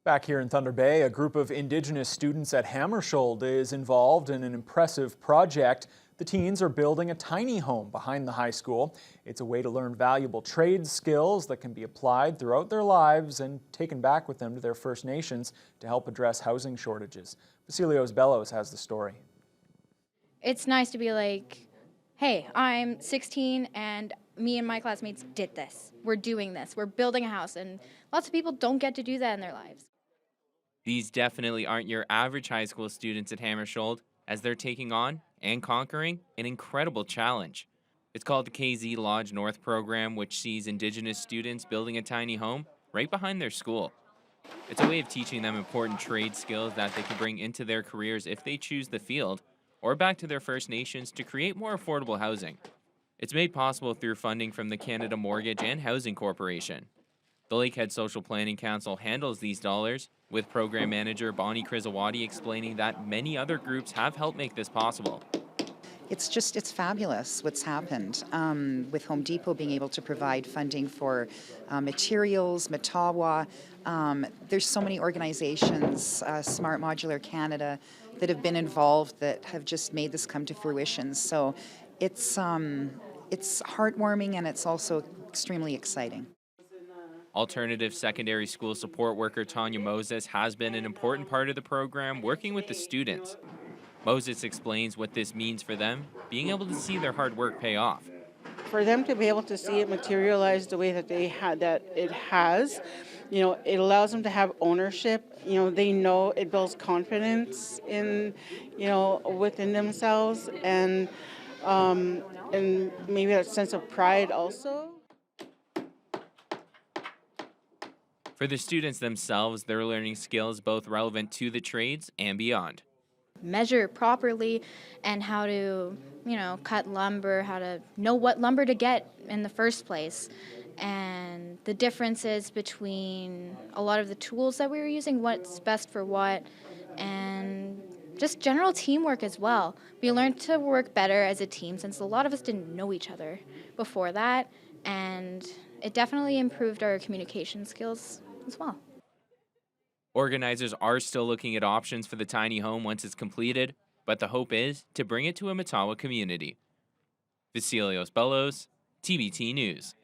Back here in Thunder Bay, a group of Indigenous students at Hammarskjold is involved in an impressive project. The teens are building a tiny home behind the high school. It's a way to learn valuable trade skills that can be applied throughout their lives and taken back with them to their First Nations to help address housing shortages. Vasilios Bellows has the story. It's nice to be like, hey, I'm 16 and me and my classmates did this. We're doing this. We're building a house, and lots of people don't get to do that in their lives. These definitely aren't your average high school students at Hammarskjold, as they're taking on and conquering an incredible challenge. It's called the KZ Lodge North program, which sees Indigenous students building a tiny home right behind their school. It's a way of teaching them important trade skills that they can bring into their careers if they choose the field, or back to their First Nations to create more affordable housing. It's made possible through funding from the Canada Mortgage and Housing Corporation. The Lakehead Social Planning Council handles these dollars, with program manager Bonnie Krizawati explaining that many other groups have helped make this possible. It's fabulous what's happened with Home Depot being able to provide funding for materials, Matawa. There's so many organizations, Smart Modular Canada, that have been involved that have just made this come to fruition. So it's heartwarming, and it's also extremely exciting. Alternative secondary school support worker Tanya Moses has been an important part of the program, working with the students. Moses explains what this means for them, being able to see their hard work pay off. For them to be able to see it materialize the way that it has, it allows them to have ownership. They know it builds confidence in, within themselves, and maybe that sense of pride also. For the students themselves, they're learning skills both relevant to the trades and beyond. Measure properly and how to, cut lumber, how to know what lumber to get in the first place. And the differences between a lot of the tools that we were using, what's best for what, and just general teamwork as well. We learned to work better as a team since a lot of us didn't know each other before that, and it definitely improved our communication skills as well. Organizers are still looking at options for the tiny home once it's completed, but the hope is to bring it to a Matawa community. Vasilios Bellows, TBT News.